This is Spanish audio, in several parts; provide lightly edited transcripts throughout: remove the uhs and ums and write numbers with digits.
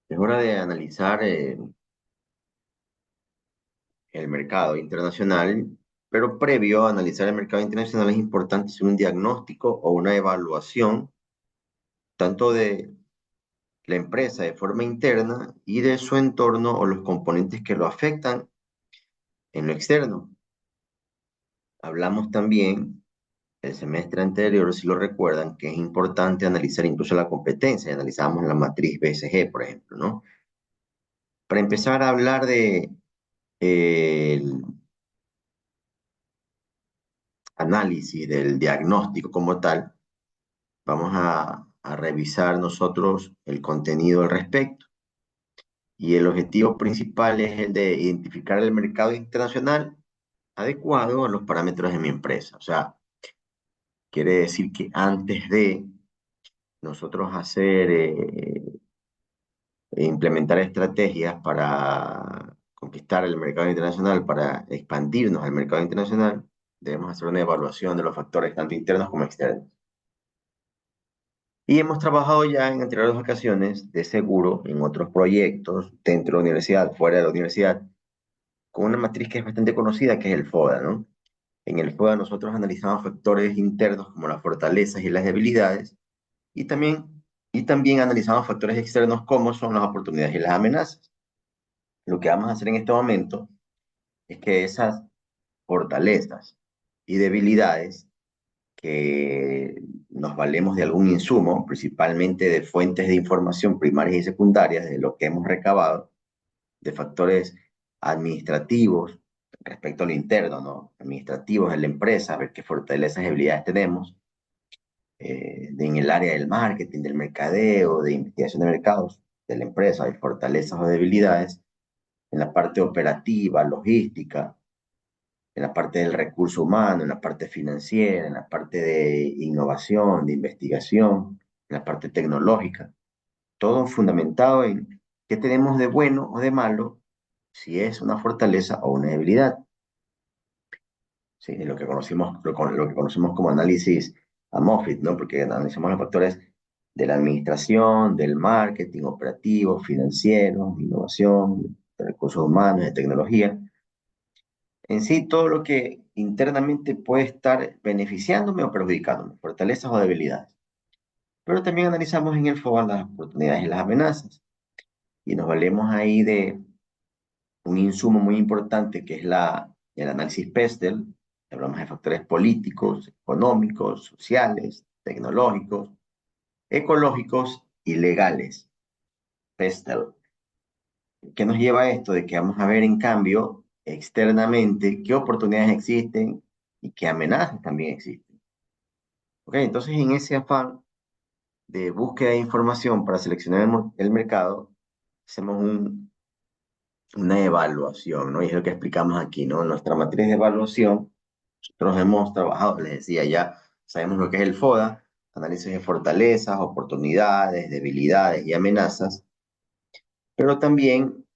Es hora de analizar el mercado internacional, pero previo a analizar el mercado internacional es importante hacer un diagnóstico o una evaluación tanto de la empresa de forma interna y de su entorno o los componentes que lo afectan en lo externo. Hablamos también el semestre anterior, si lo recuerdan, que es importante analizar incluso la competencia. Analizamos la matriz BCG, por ejemplo, ¿no? Para empezar a hablar de el análisis del diagnóstico como tal, vamos a revisar nosotros el contenido al respecto. Y el objetivo principal es el de identificar el mercado internacional adecuado a los parámetros de mi empresa. O sea, quiere decir que antes de nosotros hacer e implementar estrategias para conquistar el mercado internacional, para expandirnos al mercado internacional, debemos hacer una evaluación de los factores tanto internos como externos. Y hemos trabajado ya en anteriores ocasiones de seguro en otros proyectos dentro de la universidad, fuera de la universidad, con una matriz que es bastante conocida, que es el FODA, ¿no? En el FODA nosotros analizamos factores internos como las fortalezas y las debilidades, y también analizamos factores externos como son las oportunidades y las amenazas. Lo que vamos a hacer en este momento es que esas fortalezas y debilidades que nos valemos de algún insumo, principalmente de fuentes de información primarias y secundarias, de lo que hemos recabado, de factores administrativos respecto a lo interno, ¿no? Administrativos de la empresa, ver qué fortalezas y debilidades tenemos, en el área del marketing, del mercadeo, de investigación de mercados de la empresa, hay fortalezas o debilidades, en la parte operativa, logística, en la parte del recurso humano, en la parte financiera, en la parte de innovación, de investigación, en la parte tecnológica, todo fundamentado en qué tenemos de bueno o de malo, si es una fortaleza o una debilidad. ¿Sí? En lo que conocemos como análisis Amofit, ¿no? Porque analizamos los factores de la administración, del marketing, operativo, financiero, de innovación, de recursos humanos, de tecnología. En sí, todo lo que internamente puede estar beneficiándome o perjudicándome, fortalezas o debilidades. Pero también analizamos en el FOA las oportunidades y las amenazas. Y nos valemos ahí de un insumo muy importante que es el análisis PESTEL. Hablamos de factores políticos, económicos, sociales, tecnológicos, ecológicos y legales. PESTEL. ¿Qué nos lleva a esto? De que vamos a ver en cambio externamente qué oportunidades existen y qué amenazas también existen. Ok, entonces en ese afán de búsqueda de información para seleccionar el mercado, hacemos una evaluación, ¿no? Y es lo que explicamos aquí, ¿no? Nuestra matriz de evaluación, nosotros hemos trabajado, les decía ya, sabemos lo que es el FODA, análisis de fortalezas, oportunidades, debilidades y amenazas, pero también,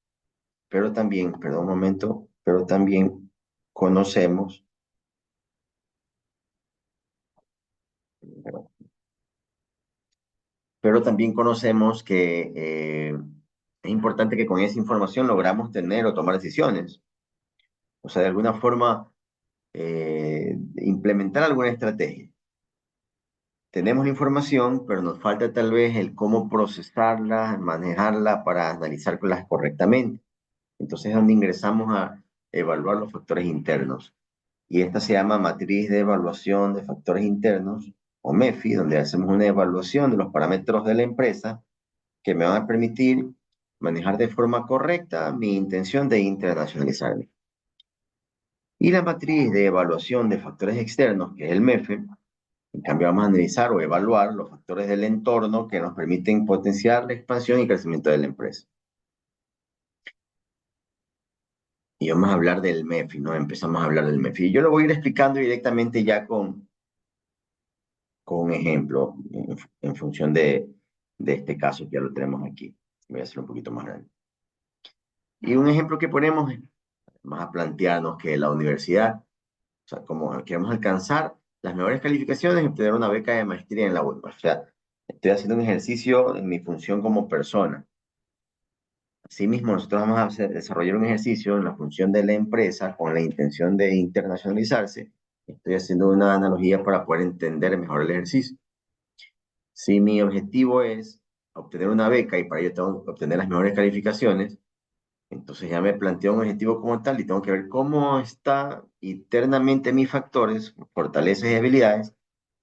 perdón un momento, pero también conocemos, pero también conocemos que es importante que con esa información logramos tener o tomar decisiones. O sea, de alguna forma, implementar alguna estrategia. Tenemos la información, pero nos falta tal vez el cómo procesarla, manejarla para analizarlas correctamente. Entonces es donde ingresamos a evaluar los factores internos. Y esta se llama matriz de evaluación de factores internos, o MEFI, donde hacemos una evaluación de los parámetros de la empresa que me van a permitir manejar de forma correcta mi intención de internacionalizarme. Y la matriz de evaluación de factores externos, que es el MEFE, en cambio vamos a analizar o evaluar los factores del entorno que nos permiten potenciar la expansión y crecimiento de la empresa. Y vamos a hablar del MEFI, ¿no? Empezamos a hablar del MEFI. Y yo lo voy a ir explicando directamente ya con un ejemplo en función de este caso que ya lo tenemos aquí. Voy a hacerlo un poquito más grande. Y un ejemplo que ponemos, vamos a plantearnos que la universidad, o sea, como queremos alcanzar las mejores calificaciones y obtener una beca de maestría en la web. O sea, estoy haciendo un ejercicio en mi función como persona. Asimismo, nosotros vamos a desarrollar un ejercicio en la función de la empresa con la intención de internacionalizarse. Estoy haciendo una analogía para poder entender mejor el ejercicio. Si mi objetivo es obtener una beca y para ello tengo que obtener las mejores calificaciones, entonces ya me planteo un objetivo como tal y tengo que ver cómo está internamente mis factores, fortalezas y habilidades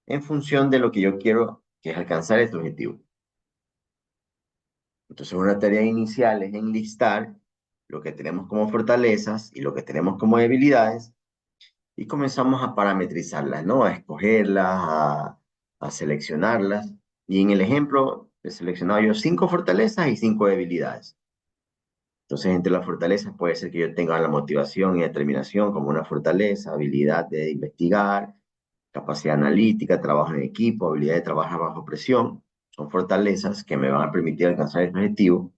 en función de lo que yo quiero, que es alcanzar este objetivo. Entonces, una tarea inicial es enlistar lo que tenemos como fortalezas y lo que tenemos como debilidades y comenzamos a parametrizarlas, ¿no? A escogerlas, a seleccionarlas. Y en el ejemplo he seleccionado yo 5 fortalezas y 5 debilidades. Entonces, entre las fortalezas puede ser que yo tenga la motivación y determinación como una fortaleza, habilidad de investigar, capacidad analítica, trabajo en equipo, habilidad de trabajar bajo presión. Son fortalezas que me van a permitir alcanzar el objetivo.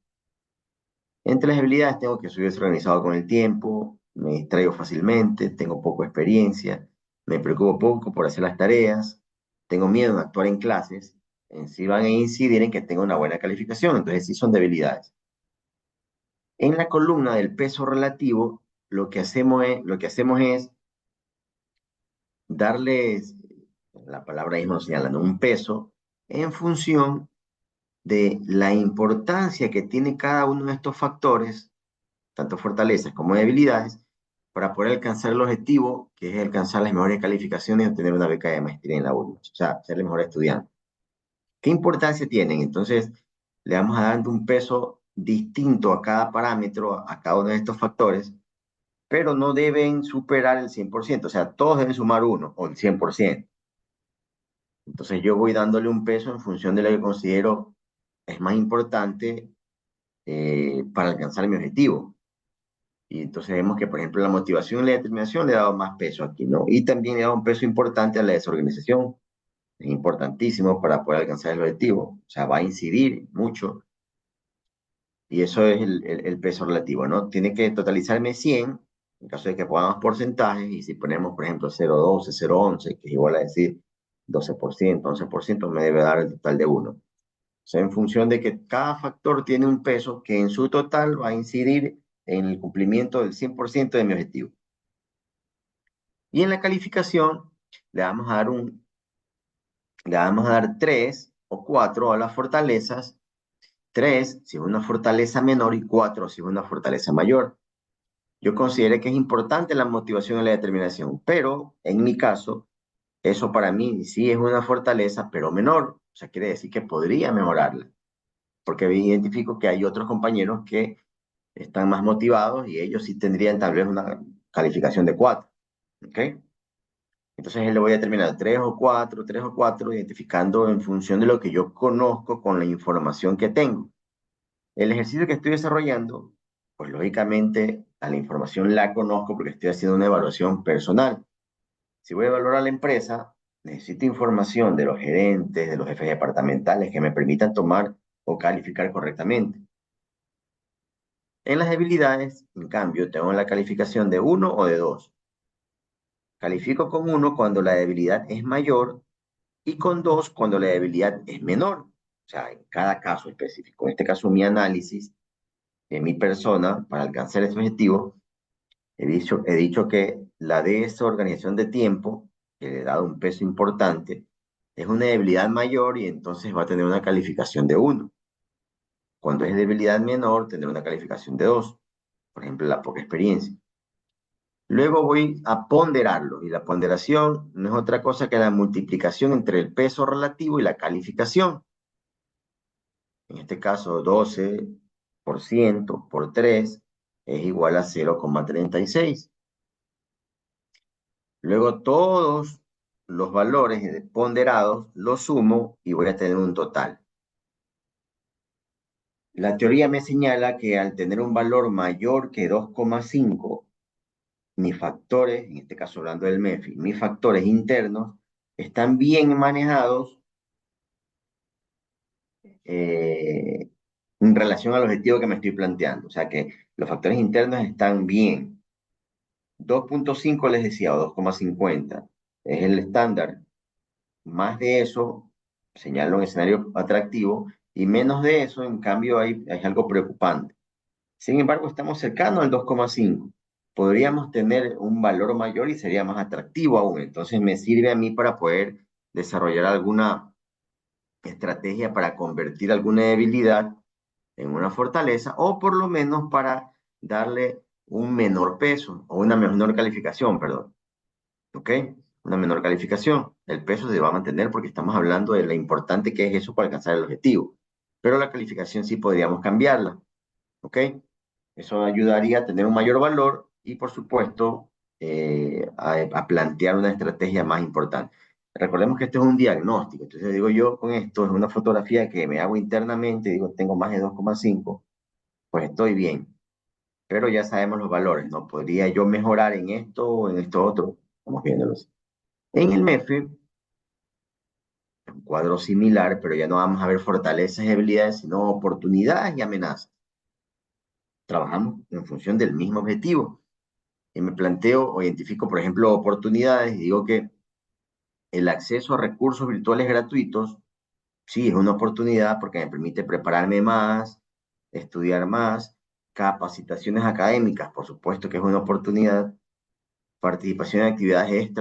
Entre las habilidades tengo que soy desorganizado con el tiempo, me distraigo fácilmente, tengo poca experiencia, me preocupo poco por hacer las tareas, tengo miedo de actuar en clases, en sí van a incidir en que tenga una buena calificación, entonces sí son debilidades. En la columna del peso relativo, lo que hacemos es darles, la palabra mismo señalando, un peso en función de la importancia que tiene cada uno de estos factores, tanto fortalezas como debilidades, para poder alcanzar el objetivo, que es alcanzar las mejores calificaciones y obtener una beca de maestría en la UNICH, o sea, ser el mejor estudiante. ¿Qué importancia tienen? Entonces, le vamos a dar un peso distinto a cada parámetro, a cada uno de estos factores, pero no deben superar el 100%, o sea, todos deben sumar uno o el 100%. Entonces, yo voy dándole un peso en función de lo que considero es más importante para alcanzar mi objetivo. Y entonces vemos que, por ejemplo, la motivación y la determinación le ha dado más peso aquí, ¿no? Y también le ha dado un peso importante a la desorganización. Es importantísimo para poder alcanzar el objetivo. O sea, va a incidir mucho. Y eso es el peso relativo, ¿no? Tiene que totalizarme 100 en caso de que pongamos porcentajes. Y si ponemos, por ejemplo, 0,12, 0,11, que es igual a decir 12%, 11%, me debe dar el total de 1. O sea, en función de que cada factor tiene un peso que en su total va a incidir en el cumplimiento del 100% de mi objetivo. Y en la calificación le vamos a dar le vamos a dar 3 o 4 a las fortalezas, 3 si es una fortaleza menor y 4 si es una fortaleza mayor. Yo considero que es importante la motivación y la determinación, pero en mi caso, eso para mí sí es una fortaleza, pero menor. O sea, quiere decir que podría mejorarla, porque identifico que hay otros compañeros que están más motivados y ellos sí tendrían tal vez una calificación de 4. ¿Ok? Entonces él le voy a determinar 3 o 4, identificando en función de lo que yo conozco con la información que tengo. El ejercicio que estoy desarrollando, pues lógicamente a la información la conozco porque estoy haciendo una evaluación personal. Si voy a evaluar a la empresa, necesito información de los gerentes, de los jefes departamentales que me permitan tomar o calificar correctamente. En las debilidades, en cambio, tengo la calificación de 1 o de 2. Califico con 1 cuando la debilidad es mayor y con 2 cuando la debilidad es menor. O sea, en cada caso específico. En este caso, mi análisis de mi persona para alcanzar este objetivo, he dicho que la desorganización de tiempo, que le he dado un peso importante, es una debilidad mayor y entonces va a tener una calificación de 1. Cuando es debilidad menor, tendrá una calificación de 2. Por ejemplo, la poca experiencia. Luego voy a ponderarlo y la ponderación no es otra cosa que la multiplicación entre el peso relativo y la calificación. En este caso, 12% por 3 es igual a 0,36. Luego todos los valores ponderados los sumo y voy a tener un total. La teoría me señala que al tener un valor mayor que 2,5, mis factores, en este caso hablando del MEFI, mis factores internos están bien manejados eh, en relación al objetivo que me estoy planteando. O sea que los factores internos están bien. 2,5 les decía, o 2,50 es el estándar. Más de eso señala un escenario atractivo y menos de eso, en cambio, es algo preocupante. Sin embargo, estamos cercanos al 2,5. Podríamos tener un valor mayor y sería más atractivo aún. Entonces me sirve a mí para poder desarrollar alguna estrategia para convertir alguna debilidad en una fortaleza o por lo menos para darle un menor peso o una menor calificación, perdón. ¿Ok? Una menor calificación. El peso se va a mantener porque estamos hablando de lo importante que es eso para alcanzar el objetivo. Pero la calificación sí podríamos cambiarla. ¿Ok? Eso ayudaría a tener un mayor valor y, por supuesto, a plantear una estrategia más importante. Recordemos que esto es un diagnóstico, entonces digo yo con esto, es una fotografía que me hago internamente, digo, tengo más de 2,5, pues estoy bien, pero ya sabemos los valores, ¿no? ¿Podría yo mejorar en esto o en esto otro? Vamos viéndolos. En el MEFE, un cuadro similar, pero ya no vamos a ver fortalezas y habilidades, sino oportunidades y amenazas. Trabajamos en función del mismo objetivo. Y me planteo o identifico, por ejemplo, oportunidades y digo que el acceso a recursos virtuales gratuitos, sí, es una oportunidad porque me permite prepararme más, estudiar más, capacitaciones académicas, por supuesto que es una oportunidad, participación en actividades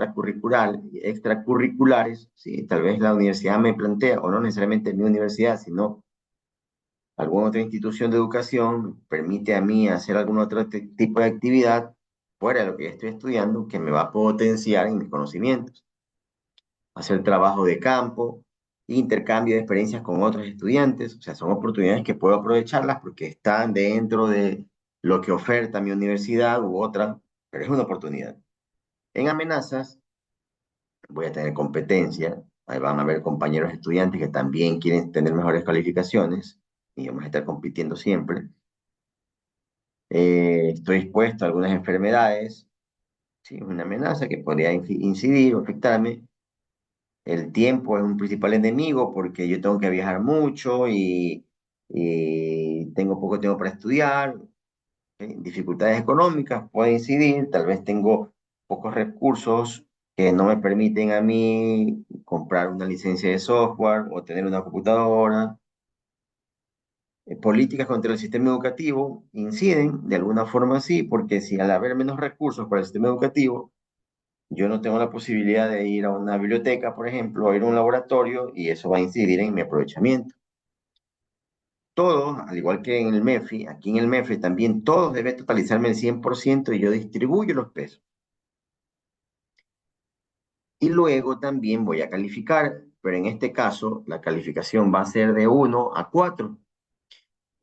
extracurriculares, sí, tal vez la universidad me plantea, o no necesariamente mi universidad, sino alguna otra institución de educación, permite a mí hacer algún otro tipo de actividad fuera de lo que ya estoy estudiando que me va a potenciar en mis conocimientos. Hacer trabajo de campo, intercambio de experiencias con otros estudiantes, o sea, son oportunidades que puedo aprovecharlas porque están dentro de lo que oferta mi universidad u otra, pero es una oportunidad. En amenazas voy a tener competencia, ahí van a haber compañeros estudiantes que también quieren tener mejores calificaciones y vamos a estar compitiendo siempre. Estoy expuesto a algunas enfermedades, sí, es una amenaza que podría incidir o afectarme. El tiempo es un principal enemigo porque yo tengo que viajar mucho y tengo poco tiempo para estudiar. Dificultades económicas pueden incidir, tal vez tengo pocos recursos que no me permiten a mí comprar una licencia de software o tener una computadora. Políticas contra el sistema educativo inciden de alguna forma sí, porque si al haber menos recursos para el sistema educativo, yo no tengo la posibilidad de ir a una biblioteca, por ejemplo, o ir a un laboratorio y eso va a incidir en mi aprovechamiento. Todos, al igual que en el MEFI, aquí en el MEFI también todos deben totalizarme el 100% y yo distribuyo los pesos. Y luego también voy a calificar, pero en este caso la calificación va a ser de 1 a 4.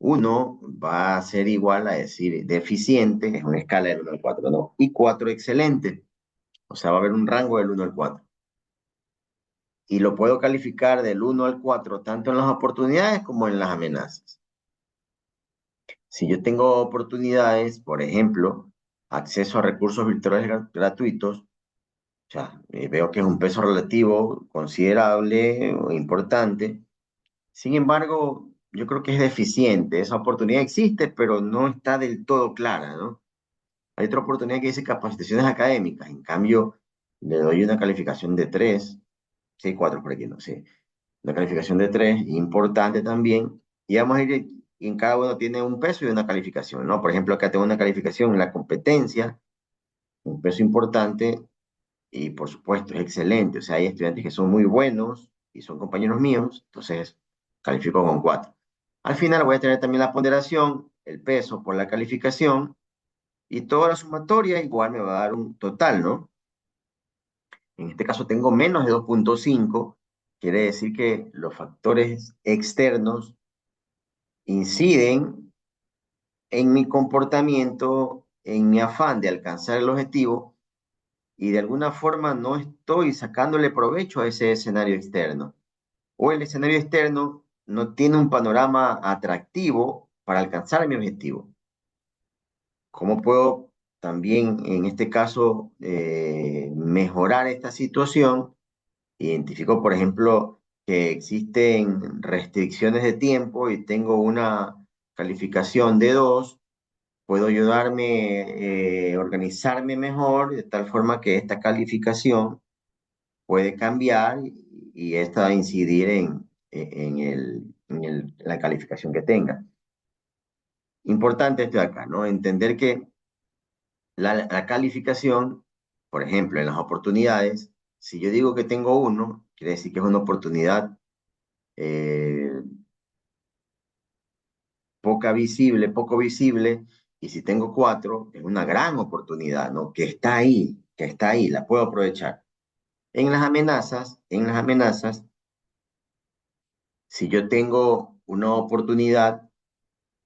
1 va a ser igual a decir deficiente, es una escala del 1 al 4, ¿no? Y 4 excelente, o sea, va a haber un rango del 1 al 4. Y lo puedo calificar del 1 al 4 tanto en las oportunidades como en las amenazas. Si yo tengo oportunidades, por ejemplo, acceso a recursos virtuales gratuitos, o sea, veo que es un peso relativo considerable o importante. Sin embargo, yo creo que es deficiente. Esa oportunidad existe, pero no está del todo clara, ¿no? Hay otra oportunidad que dice capacitaciones académicas. En cambio, le doy una calificación de 3, sí, 4 por aquí, no sé. Una calificación de 3 importante también. Y vamos a ir, y en cada uno tiene un peso y una calificación, ¿no? Por ejemplo, acá tengo una calificación en la competencia, un peso importante, y por supuesto es excelente. O sea, hay estudiantes que son muy buenos y son compañeros míos, entonces califico con 4. Al final voy a tener también la ponderación, el peso por la calificación, y toda la sumatoria igual me va a dar un total, ¿no? En este caso tengo menos de 2,5, quiere decir que los factores externos inciden en mi comportamiento, en mi afán de alcanzar el objetivo y de alguna forma no estoy sacándole provecho a ese escenario externo. O el escenario externo no tiene un panorama atractivo para alcanzar mi objetivo. ¿Cómo puedo también, en este caso, mejorar esta situación? Identifico, por ejemplo, que existen restricciones de tiempo y tengo una calificación de 2. Puedo ayudarme, organizarme mejor de tal forma que esta calificación puede cambiar y esta incidir en la calificación que tenga. Importante esto de acá, ¿no? Entender que la calificación, por ejemplo, en las oportunidades, si yo digo que tengo uno, quiere decir que es una oportunidad eh, poco visible, y si tengo cuatro, es una gran oportunidad, ¿no? Que está ahí, la puedo aprovechar. En las amenazas, si yo tengo una oportunidad,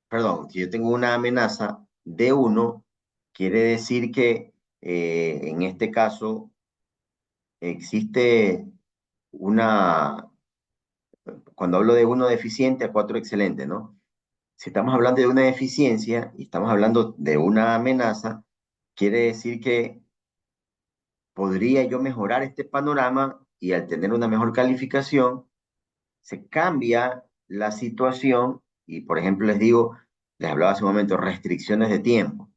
perdón, si yo tengo una amenaza de uno, quiere decir que en este caso existe una, cuando hablo de uno deficiente a cuatro excelente, ¿no? Si estamos hablando de una deficiencia y estamos hablando de una amenaza, quiere decir que podría yo mejorar este panorama y al tener una mejor calificación, se cambia la situación y, por ejemplo, les hablaba hace un momento, restricciones de tiempo.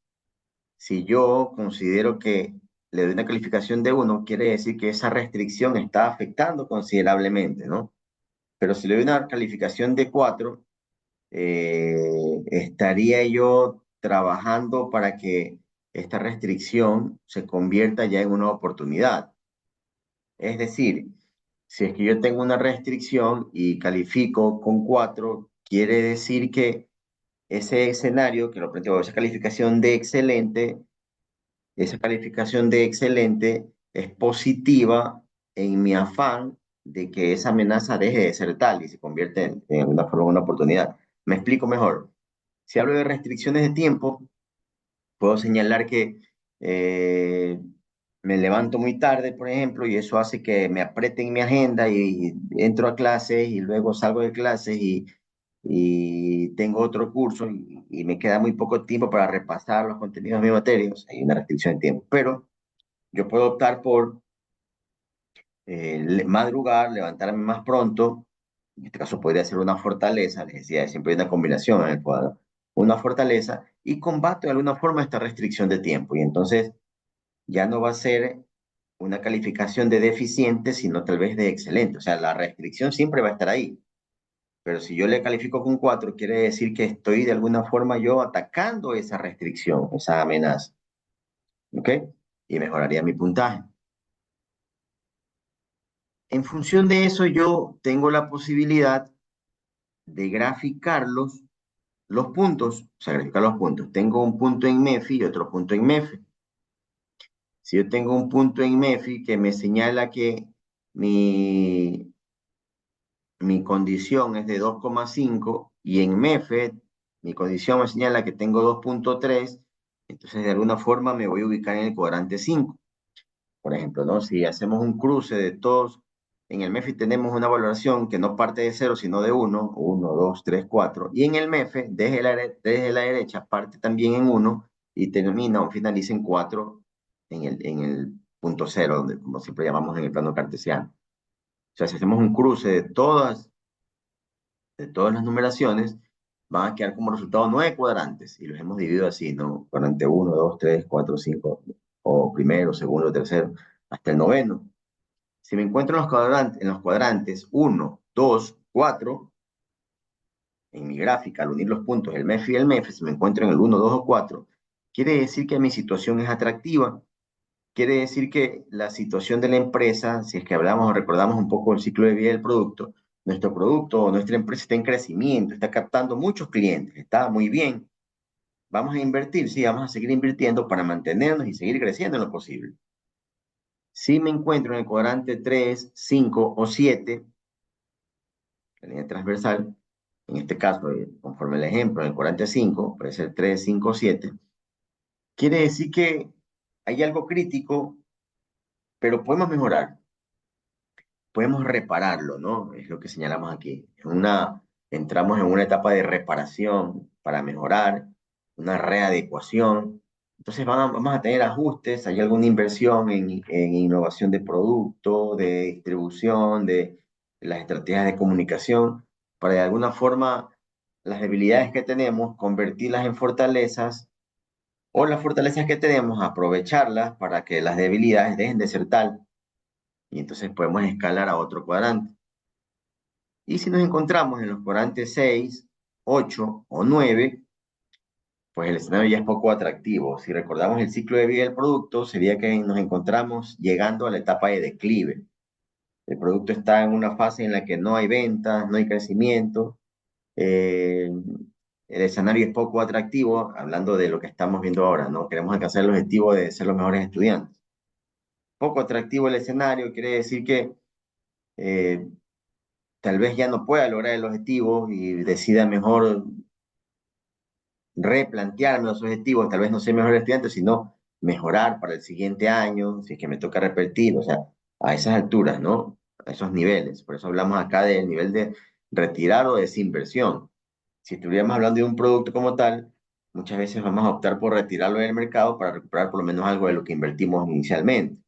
Si yo considero que le doy una calificación de uno, quiere decir que esa restricción está afectando considerablemente, ¿no? Pero si le doy una calificación de 4, estaría yo trabajando para que esta restricción se convierta ya en una oportunidad. Es decir, si es que yo tengo una restricción y califico con 4, quiere decir que ese escenario, que lo planteo, esa calificación de excelente es positiva en mi afán de que esa amenaza deje de ser tal y se convierte en una forma, una oportunidad. Me explico mejor. Si hablo de restricciones de tiempo, puedo señalar que eh, me levanto muy tarde, por ejemplo, y eso hace que me apriete en mi agenda y entro a clases y luego salgo de clases y tengo otro curso y me queda muy poco tiempo para repasar los contenidos de mi materia. O sea, hay una restricción de tiempo. Pero yo puedo optar por madrugar, levantarme más pronto. En este caso podría ser una fortaleza, les decía, siempre hay una combinación en el cuadro, una fortaleza, y combato de alguna forma esta restricción de tiempo. Y entonces ya no va a ser una calificación de deficiente, sino tal vez de excelente. O sea, la restricción siempre va a estar ahí. Pero si yo le califico con 4, quiere decir que estoy de alguna forma yo atacando esa restricción, esa amenaza. ¿Ok? Y mejoraría mi puntaje. En función de eso, yo tengo la posibilidad de graficar los puntos, o sea, graficar los puntos. Tengo un punto en MEFI y otro punto en MEFE. Si yo tengo un punto en MEFI que me señala que mi, mi condición es de 2,5 y en MEFE mi condición me señala que tengo 2,3, entonces de alguna forma me voy a ubicar en el cuadrante 5. Por ejemplo, ¿no? Si hacemos un cruce de todos, en el MEFI tenemos una valoración que no parte de 0, sino de 1, 1, 2, 3, 4. Y en el MEFE, desde la derecha, parte también en 1 y termina o finaliza en 4 en el punto 0, donde, como siempre llamamos en el plano cartesiano. O sea, si hacemos un cruce de todas las numeraciones, van a quedar como resultado 9 cuadrantes. Y los hemos dividido así, ¿no? Cuadrante 1, 2, 3, 4, 5, o primero, segundo, tercero, hasta el noveno. Si me encuentro en los cuadrantes 1, 2, 4, en mi gráfica, al unir los puntos, el MEF y el MEF, si me encuentro en el 1, 2 o 4, quiere decir que mi situación es atractiva. Quiere decir que la situación de la empresa, si es que hablamos o recordamos un poco el ciclo de vida del producto, nuestro producto o nuestra empresa está en crecimiento, está captando muchos clientes, está muy bien. Vamos a invertir, sí, vamos a seguir invirtiendo para mantenernos y seguir creciendo en lo posible. Si me encuentro en el cuadrante 3, 5 o 7, la línea transversal, en este caso, conforme el ejemplo, en el cuadrante 5, puede ser 3, 5, 7, quiere decir que hay algo crítico, pero podemos mejorar, podemos repararlo, ¿no? Es lo que señalamos aquí. Entramos en una etapa de reparación para mejorar, una readecuación. Entonces vamos a tener ajustes, hay alguna inversión en innovación de producto, de distribución, de las estrategias de comunicación, para de alguna forma las debilidades que tenemos, convertirlas en fortalezas o las fortalezas que tenemos, aprovecharlas para que las debilidades dejen de ser tal y entonces podemos escalar a otro cuadrante. Y si nos encontramos en los cuadrantes 6, 8 o 9, pues el escenario ya es poco atractivo. Si recordamos el ciclo de vida del producto, sería que nos encontramos llegando a la etapa de declive. El producto está en una fase en la que no hay ventas, no hay crecimiento. eh, el escenario es poco atractivo, hablando de lo que estamos viendo ahora, ¿no? Queremos alcanzar el objetivo de ser los mejores estudiantes. Poco atractivo el escenario quiere decir que eh, tal vez ya no pueda lograr el objetivo y decida mejor replantearme los objetivos, tal vez no ser mejor estudiante, sino mejorar para el siguiente año, si es que me toca repetir, o sea, a esas alturas, ¿no? A esos niveles. Por eso hablamos acá del nivel de retirar o desinversión. Si estuviéramos hablando de un producto como tal, muchas veces vamos a optar por retirarlo del mercado para recuperar por lo menos algo de lo que invertimos inicialmente.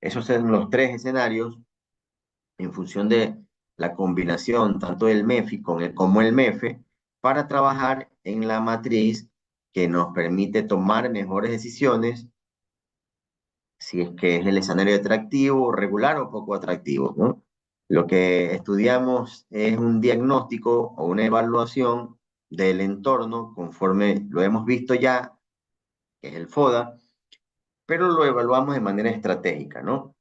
Esos son los tres escenarios en función de la combinación tanto del MEFI como el MEFE para trabajar en la matriz que nos permite tomar mejores decisiones si es que es el escenario atractivo, regular o poco atractivo, ¿no? Lo que estudiamos es un diagnóstico o una evaluación del entorno conforme lo hemos visto ya, que es el FODA, pero lo evaluamos de manera estratégica, ¿no?